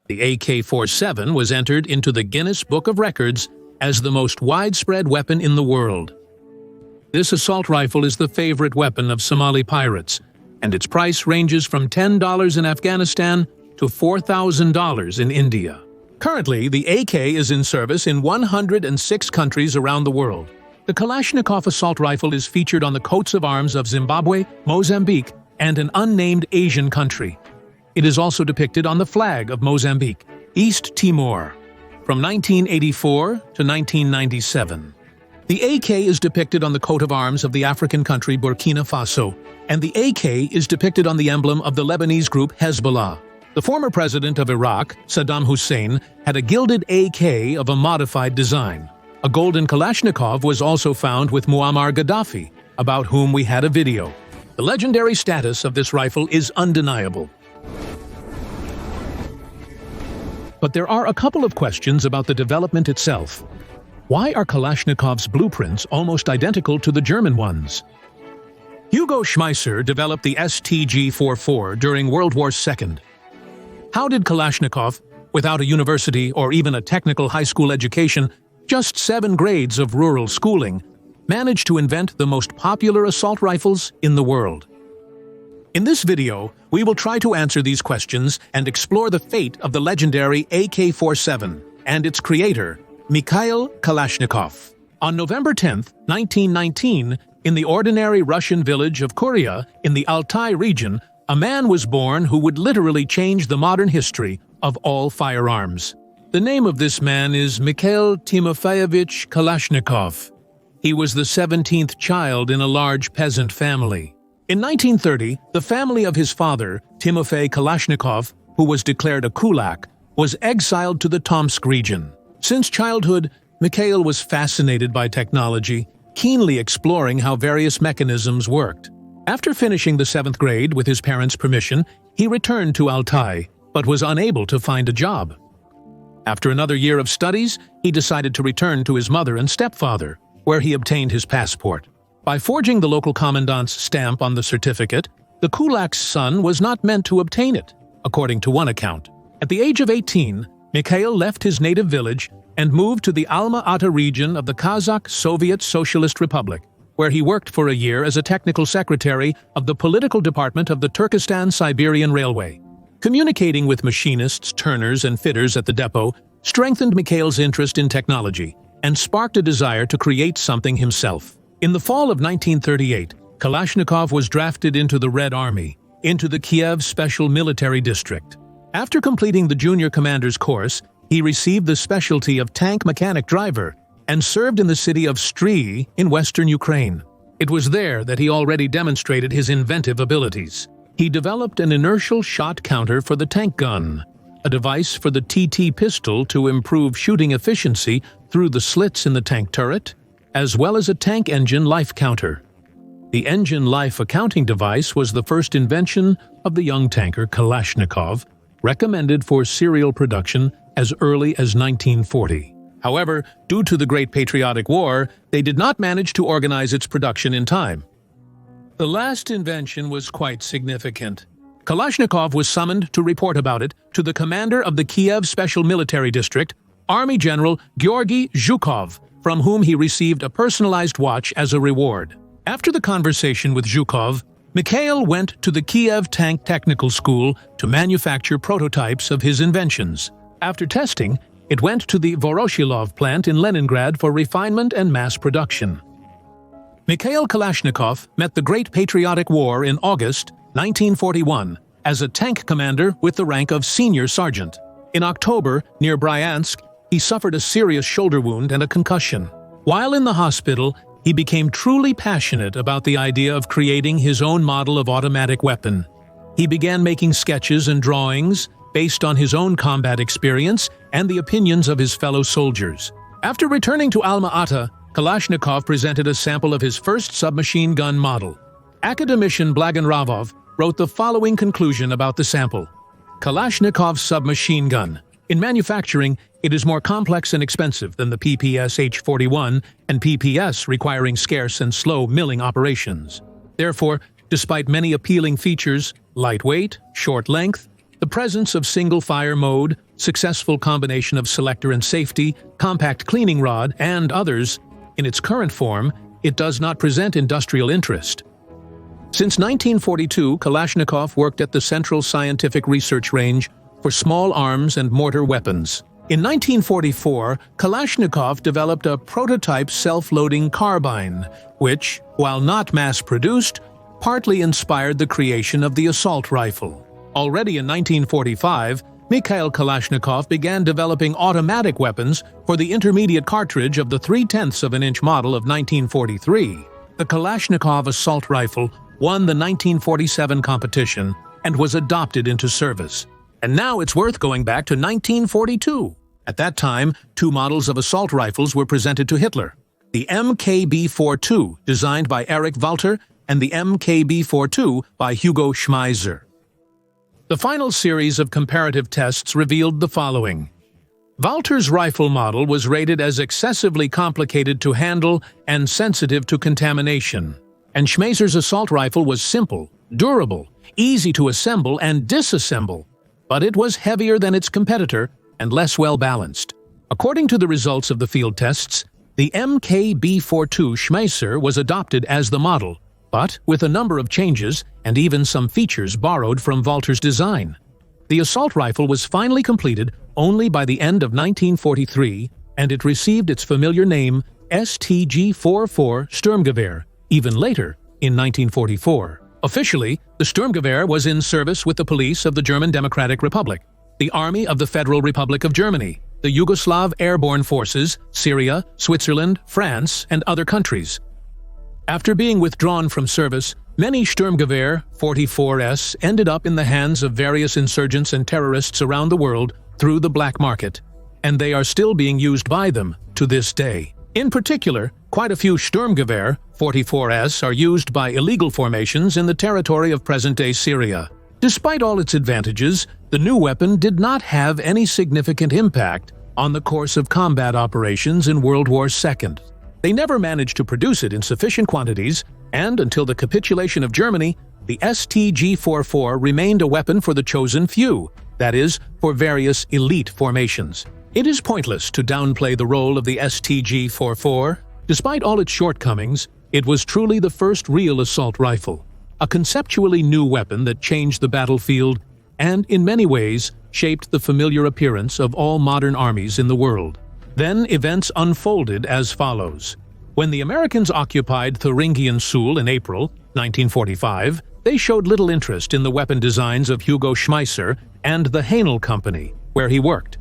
The AK-47 was entered into the Guinness Book of Records as the most widespread weapon in the world. This assault rifle is the favorite weapon of Somali pirates, and its price ranges from $10 in Afghanistan to $4,000 in India. Currently, the AK is in service in 106 countries around the world. The Kalashnikov assault rifle is featured on the coats of arms of Zimbabwe, Mozambique, and an unnamed Asian country. It is also depicted on the flag of Mozambique, East Timor, from 1984 to 1997. The AK is depicted on the coat of arms of the African country Burkina Faso, and the AK is depicted on the emblem of the Lebanese group Hezbollah. The former president of Iraq, Saddam Hussein, had a gilded AK of a modified design. A golden Kalashnikov was also found with Muammar Gaddafi, about whom we had a video. The legendary status of this rifle is undeniable. But there are a couple of questions about the development itself. Why are Kalashnikov's blueprints almost identical to the German ones? Hugo Schmeisser developed the STG-44 during World War II. How did Kalashnikov, without a university or even a technical high school education, just 7 grades of rural schooling, manage to invent the most popular assault rifles in the world? In this video, we will try to answer these questions and explore the fate of the legendary AK-47 and its creator, Mikhail Kalashnikov. On November 10, 1919, in the ordinary Russian village of Kuria in the Altai region, a man was born who would literally change the modern history of all firearms. The name of this man is Mikhail Timofeyevich Kalashnikov. He was the 17th child in a large peasant family. In 1930, the family of his father, Timofey Kalashnikov, who was declared a kulak, was exiled to the Tomsk region. Since childhood, Mikhail was fascinated by technology, keenly exploring how various mechanisms worked. After finishing the 7th grade with his parents' permission, he returned to Altai, but was unable to find a job. After another year of studies, he decided to return to his mother and stepfather, where he obtained his passport. By forging the local commandant's stamp on the certificate, the kulak's son was not meant to obtain it, according to one account. At the age of 18, Mikhail left his native village and moved to the Alma-Ata region of the Kazakh Soviet Socialist Republic, where he worked for a year as a technical secretary of the political department of the Turkestan-Siberian Railway. Communicating with machinists, turners, and fitters at the depot strengthened Mikhail's interest in technology and sparked a desire to create something himself. In the fall of 1938, Kalashnikov was drafted into the Red Army, into the Kiev Special Military District. After completing the junior commander's course, he received the specialty of tank mechanic driver and served in the city of Stryy in western Ukraine. It was there that he already demonstrated his inventive abilities. He developed an inertial shot counter for the tank gun, a device for the TT pistol to improve shooting efficiency through the slits in the tank turret, as well as a tank engine life counter. The engine life accounting device was the first invention of the young tanker Kalashnikov, recommended for serial production as early as 1940. However, due to the Great Patriotic War, they did not manage to organize its production in time. The last invention was quite significant. Kalashnikov was summoned to report about it to the commander of the Kiev Special Military District, Army General Georgy Zhukov, from whom he received a personalized watch as a reward. After the conversation with Zhukov, Mikhail went to the Kiev Tank Technical School to manufacture prototypes of his inventions. After testing, it went to the Voroshilov plant in Leningrad for refinement and mass production. Mikhail Kalashnikov met the Great Patriotic War in August 1941 as a tank commander with the rank of senior sergeant. In October, near Bryansk, he suffered a serious shoulder wound and a concussion. While in the hospital, he became truly passionate about the idea of creating his own model of automatic weapon. He began making sketches and drawings based on his own combat experience and the opinions of his fellow soldiers. After returning to Alma-Ata, Kalashnikov presented a sample of his first submachine gun model. Academician Blagoravov wrote the following conclusion about the sample. Kalashnikov's submachine gun. In manufacturing, it is more complex and expensive than the PPS H-41 and PPS requiring scarce and slow milling operations. Therefore, despite many appealing features, lightweight, short length, The presence of single-fire mode, successful combination of selector and safety, compact cleaning rod, and others, in its current form, it does not present industrial interest. Since 1942, Kalashnikov worked at the Central Scientific Research Range for small arms and mortar weapons. In 1944, Kalashnikov developed a prototype self-loading carbine, which, while not mass-produced, partly inspired the creation of the assault rifle. Already in 1945, Mikhail Kalashnikov began developing automatic weapons for the intermediate cartridge of the 0.3 of an inch model of 1943. The Kalashnikov assault rifle won the 1947 competition and was adopted into service. And now it's worth going back to 1942. At that time, two models of assault rifles were presented to Hitler: the MKB-42, designed by Erich Walter, and the MKB-42 by Hugo Schmeisser. The final series of comparative tests revealed the following. Walter's rifle model was rated as excessively complicated to handle and sensitive to contamination, and Schmeisser's assault rifle was simple, durable, easy to assemble and disassemble, but it was heavier than its competitor and less well-balanced. According to the results of the field tests, the MKB-42 Schmeisser was adopted as the model, but with a number of changes and even some features borrowed from Walter's design. The assault rifle was finally completed only by the end of 1943, and it received its familiar name STG-44 Sturmgewehr, even later, in 1944. Officially, the Sturmgewehr was in service with the police of the German Democratic Republic, the Army of the Federal Republic of Germany, the Yugoslav Airborne Forces, Syria, Switzerland, France, and other countries. After being withdrawn from service, many Sturmgewehr 44s ended up in the hands of various insurgents and terrorists around the world through the black market, and they are still being used by them to this day. In particular, quite a few Sturmgewehr 44s are used by illegal formations in the territory of present-day Syria. Despite all its advantages, the new weapon did not have any significant impact on the course of combat operations in World War II. They never managed to produce it in sufficient quantities, and until the capitulation of Germany, the STG-44 remained a weapon for the chosen few, that is, for various elite formations. It is pointless to downplay the role of the STG-44. Despite all its shortcomings, it was truly the first real assault rifle, a conceptually new weapon that changed the battlefield and, in many ways, shaped the familiar appearance of all modern armies in the world. Then events unfolded as follows. When the Americans occupied Thuringian Sul in April 1945, they showed little interest in the weapon designs of Hugo Schmeisser and the Haenel Company, where he worked.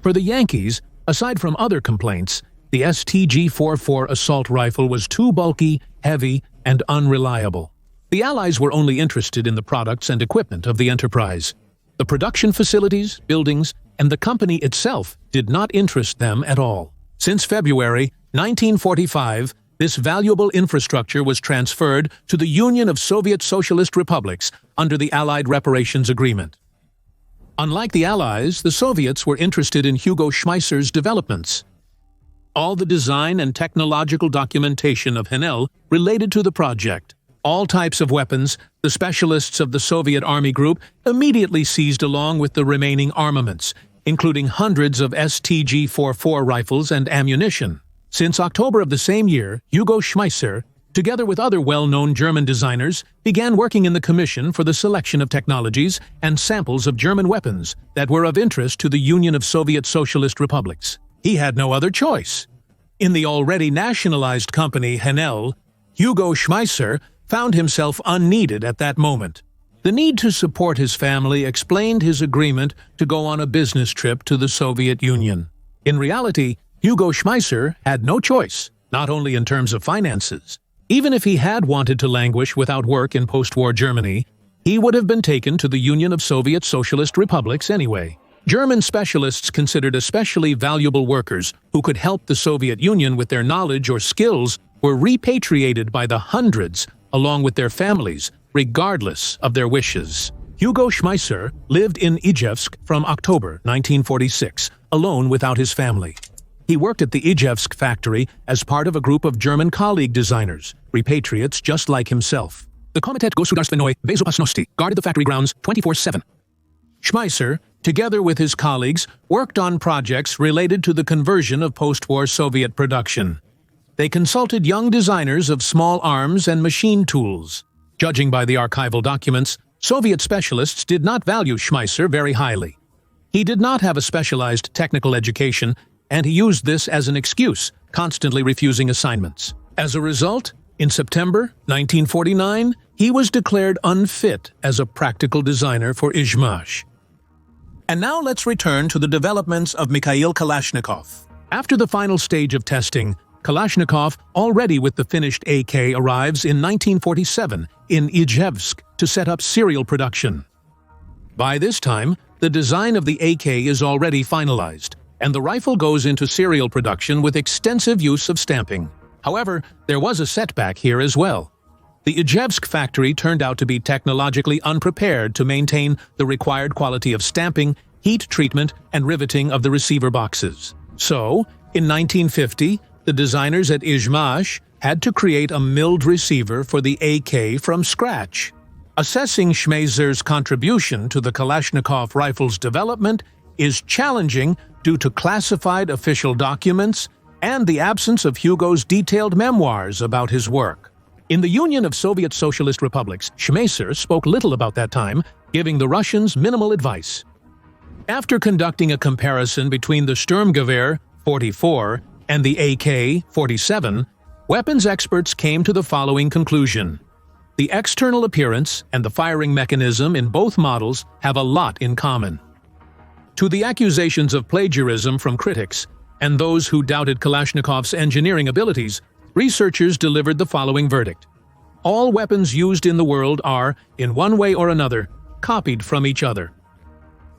For the Yankees, aside from other complaints, the STG-44 assault rifle was too bulky, heavy, and unreliable. The Allies were only interested in the products and equipment of the enterprise. The production facilities, buildings, and the company itself did not interest them at all. Since February 1945, this valuable infrastructure was transferred to the Union of Soviet Socialist Republics under the Allied Reparations Agreement. Unlike the Allies, the Soviets were interested in Hugo Schmeisser's developments. All the design and technological documentation of Haenel related to the project. All types of weapons, the specialists of the Soviet Army Group immediately seized along with the remaining armaments, including hundreds of STG-44 rifles and ammunition. Since October of the same year, Hugo Schmeisser, together with other well-known German designers, began working in the Commission for the Selection of Technologies and Samples of German Weapons that were of interest to the Union of Soviet Socialist Republics. He had no other choice. In the already nationalized company Haenel, Hugo Schmeisser found himself unneeded at that moment. The need to support his family explained his agreement to go on a business trip to the Soviet Union. In reality, Hugo Schmeisser had no choice, not only in terms of finances. Even if he had wanted to languish without work in post-war Germany, he would have been taken to the Union of Soviet Socialist Republics anyway. German specialists considered especially valuable workers who could help the Soviet Union with their knowledge or skills were repatriated by the hundreds along with their families, regardless of their wishes. Hugo Schmeisser lived in Ijevsk from October 1946, alone without his family. He worked at the Ijevsk factory as part of a group of German colleague designers, repatriates just like himself. The Komitet Gosudarstvenoi Bezopasnosti guarded the factory grounds 24/7. Schmeisser, together with his colleagues, worked on projects related to the conversion of post-war Soviet production. They consulted young designers of small arms and machine tools. Judging by the archival documents, Soviet specialists did not value Schmeisser very highly. He did not have a specialized technical education, and he used this as an excuse, constantly refusing assignments. As a result, in September 1949, he was declared unfit as a practical designer for Izhmash. And now let's return to the developments of Mikhail Kalashnikov. After the final stage of testing, Kalashnikov, already with the finished AK, arrives in 1947 in Izhevsk to set up serial production. By this time, the design of the AK is already finalized, and the rifle goes into serial production with extensive use of stamping. However, there was a setback here as well. The Izhevsk factory turned out to be technologically unprepared to maintain the required quality of stamping, heat treatment, and riveting of the receiver boxes. So, in 1950, the designers at Izhmash had to create a milled receiver for the AK from scratch. Assessing Schmeisser's contribution to the Kalashnikov rifle's development is challenging due to classified official documents and the absence of Hugo's detailed memoirs about his work. In the Union of Soviet Socialist Republics, Schmeisser spoke little about that time, giving the Russians minimal advice. After conducting a comparison between the Sturmgewehr 44 and the AK-47, weapons experts came to the following conclusion. The external appearance and the firing mechanism in both models have a lot in common. To the accusations of plagiarism from critics and those who doubted Kalashnikov's engineering abilities, researchers delivered the following verdict. All weapons used in the world are, in one way or another, copied from each other.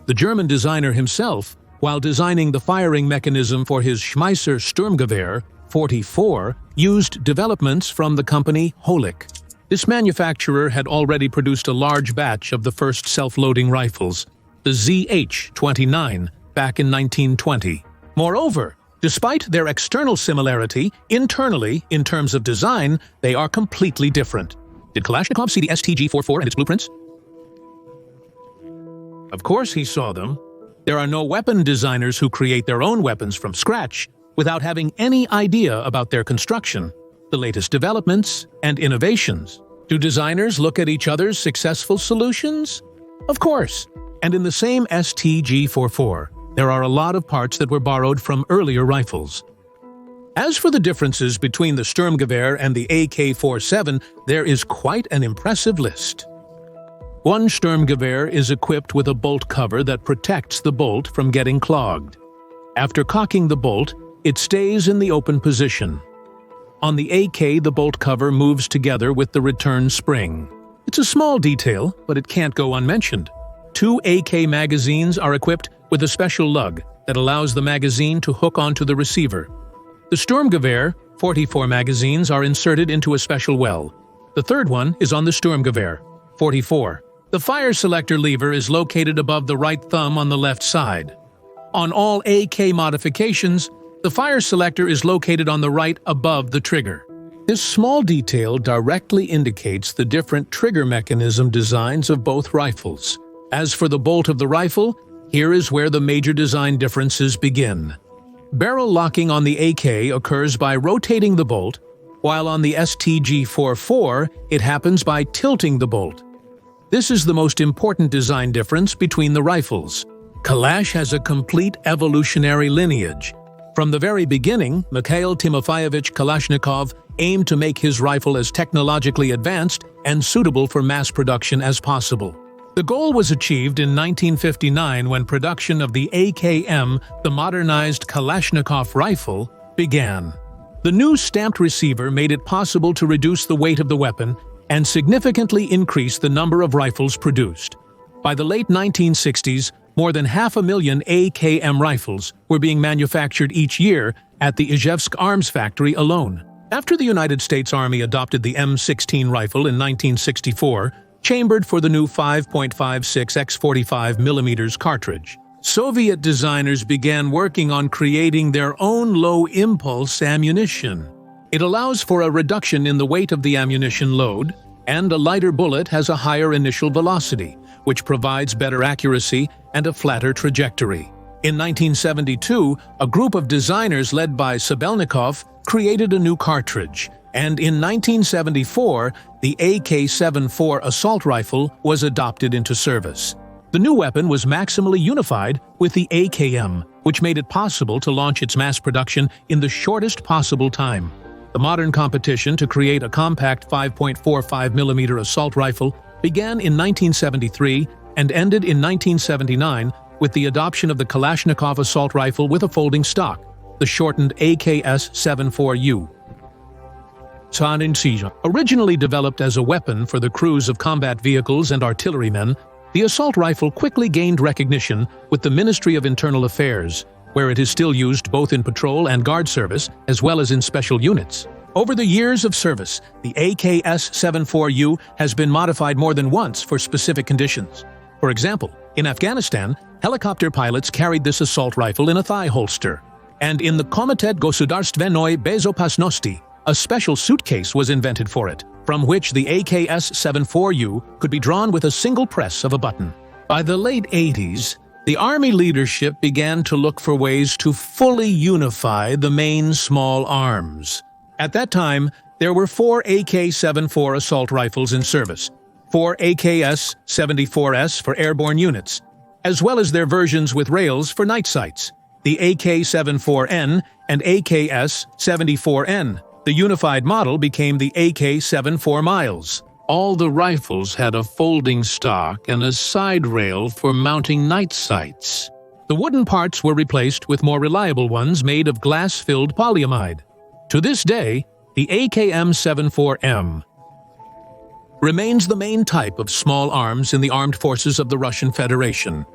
The German designer himself, while designing the firing mechanism for his Schmeisser Sturmgewehr 44, used developments from the company Holik. This manufacturer had already produced a large batch of the first self-loading rifles, the ZH-29, back in 1920. Moreover, despite their external similarity, internally, in terms of design, they are completely different. Did Kalashnikov see the STG-44 and its blueprints? Of course he saw them. There are no weapon designers who create their own weapons from scratch without having any idea about their construction, the latest developments, and innovations. Do designers look at each other's successful solutions? Of course. And in the same STG-44, there are a lot of parts that were borrowed from earlier rifles. As for the differences between the Sturmgewehr and the AK-47, there is quite an impressive list. One Sturmgewehr is equipped with a bolt cover that protects the bolt from getting clogged. After cocking the bolt, it stays in the open position. On the AK, the bolt cover moves together with the return spring. It's a small detail, but it can't go unmentioned. 2 AK magazines are equipped with a special lug that allows the magazine to hook onto the receiver. The Sturmgewehr 44 magazines are inserted into a special well. The third one is on the Sturmgewehr 44. The fire selector lever is located above the right thumb on the left side. On all AK modifications, the fire selector is located on the right above the trigger. This small detail directly indicates the different trigger mechanism designs of both rifles. As for the bolt of the rifle, here is where the major design differences begin. Barrel locking on the AK occurs by rotating the bolt, while on the STG-44 it happens by tilting the bolt. This is the most important design difference between the rifles. Kalash has a complete evolutionary lineage. From the very beginning, Mikhail Timofeyevich Kalashnikov aimed to make his rifle as technologically advanced and suitable for mass production as possible. The goal was achieved in 1959 when production of the AKM, the modernized Kalashnikov rifle, began. The new stamped receiver made it possible to reduce the weight of the weapon and significantly increase the number of rifles produced. By the late 1960s, more than 500,000 AKM rifles were being manufactured each year at the Izhevsk Arms Factory alone. After the United States Army adopted the M16 rifle in 1964, chambered for the new 5.56 x 45 mm cartridge, Soviet designers began working on creating their own low-impulse ammunition. It allows for a reduction in the weight of the ammunition load, and a lighter bullet has a higher initial velocity, which provides better accuracy and a flatter trajectory. In 1972, a group of designers led by Sturmgewehr created a new cartridge, and in 1974, the AK-47 assault rifle was adopted into service. The new weapon was maximally unified with the AKM, which made it possible to launch its mass production in the shortest possible time. The modern competition to create a compact 5.45mm assault rifle began in 1973 and ended in 1979 with the adoption of the Kalashnikov assault rifle with a folding stock, the shortened AK-47U. Originally developed as a weapon for the crews of combat vehicles and artillerymen, the assault rifle quickly gained recognition with the Ministry of Internal Affairs, where it is still used both in patrol and guard service, as well as in special units. Over the years of service, the AK-47U has been modified more than once for specific conditions. For example, in Afghanistan, helicopter pilots carried this assault rifle in a thigh holster. And in the Komitet Gosударственной Безопасности, a special suitcase was invented for it, from which the AK-47U could be drawn with a single press of a button. By the late 80s, the Army leadership began to look for ways to fully unify the main small arms. At that time, there were 4 AK-74 assault rifles in service, 4 AKS-74S for airborne units, as well as their versions with rails for night sights, the AK-74N and AKS-74N. The unified model became the AK-74 Miles. All the rifles had a folding stock and a side rail for mounting night sights. The wooden parts were replaced with more reliable ones made of glass-filled polyamide. To this day, the AKM-74M remains the main type of small arms in the armed forces of the Russian Federation.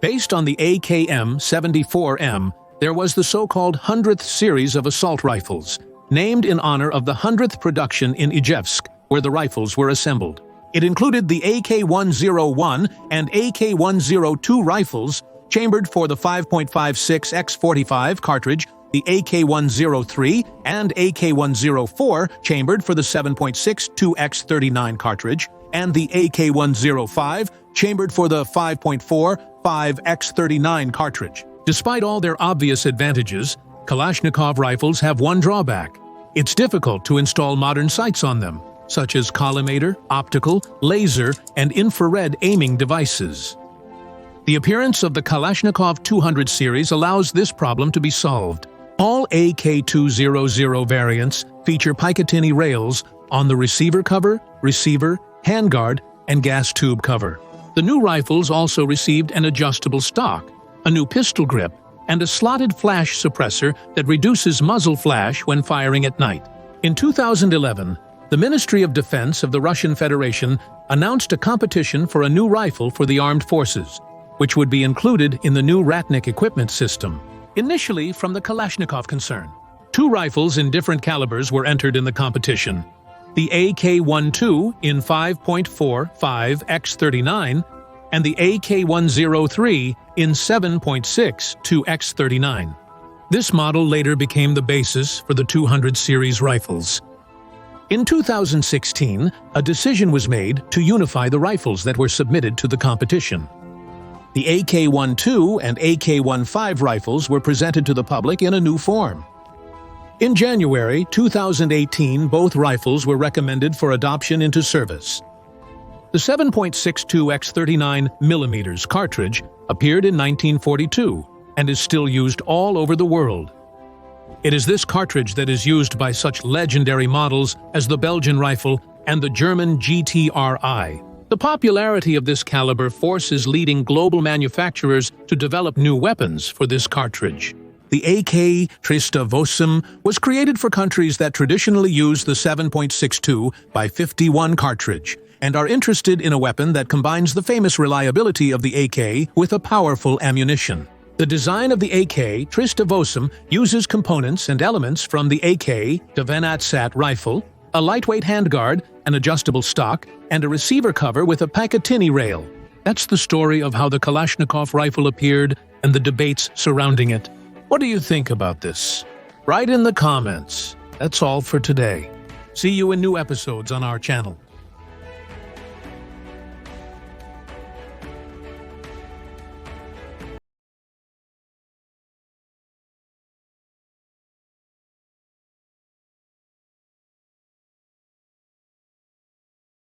Based on the AKM-74M, there was the so-called 100th series of assault rifles, named in honor of the 100th production in Ijevsk, where the rifles were assembled. It included the AK-101 and AK-102 rifles, chambered for the 5.56x45 cartridge, the AK-103 and AK-104 chambered for the 7.62x39 cartridge, and the AK-105 chambered for the 5.45x39 cartridge. Despite all their obvious advantages, Kalashnikov rifles have one drawback. It's difficult to install modern sights on them, such as collimator, optical, laser, and infrared aiming devices. The appearance of the Kalashnikov 200 series allows this problem to be solved. All AK-200 variants feature Picatinny rails on the receiver cover, receiver, handguard, and gas tube cover. The new rifles also received an adjustable stock, a new pistol grip, and a slotted flash suppressor that reduces muzzle flash when firing at night. In 2011, the Ministry of Defense of the Russian Federation announced a competition for a new rifle for the armed forces, which would be included in the new Ratnik equipment system. Initially from the Kalashnikov concern, 2 rifles in different calibers were entered in the competition. The AK-12 in 5.45x39 and the AK-103 in 7.62x39. This model later became the basis for the 200 series rifles. In 2016, a decision was made to unify the rifles that were submitted to the competition. The AK-12 and AK-15 rifles were presented to the public in a new form. In January 2018, both rifles were recommended for adoption into service. The 7.62x39mm cartridge appeared in 1942 and is still used all over the world. It is this cartridge that is used by such legendary models as the Belgian rifle and the German GTRI. The popularity of this caliber forces leading global manufacturers to develop new weapons for this cartridge. The AK-47 was created for countries that traditionally use the 7.62x51 cartridge and are interested in a weapon that combines the famous reliability of the AK with a powerful ammunition. The design of the AK-47 uses components and elements from the AK-12 rifle, a lightweight handguard, an adjustable stock, and a receiver cover with a Picatinny rail. That's the story of how the Kalashnikov rifle appeared and the debates surrounding it. What do you think about this? Write in the comments. That's all for today. See you in new episodes on our channel.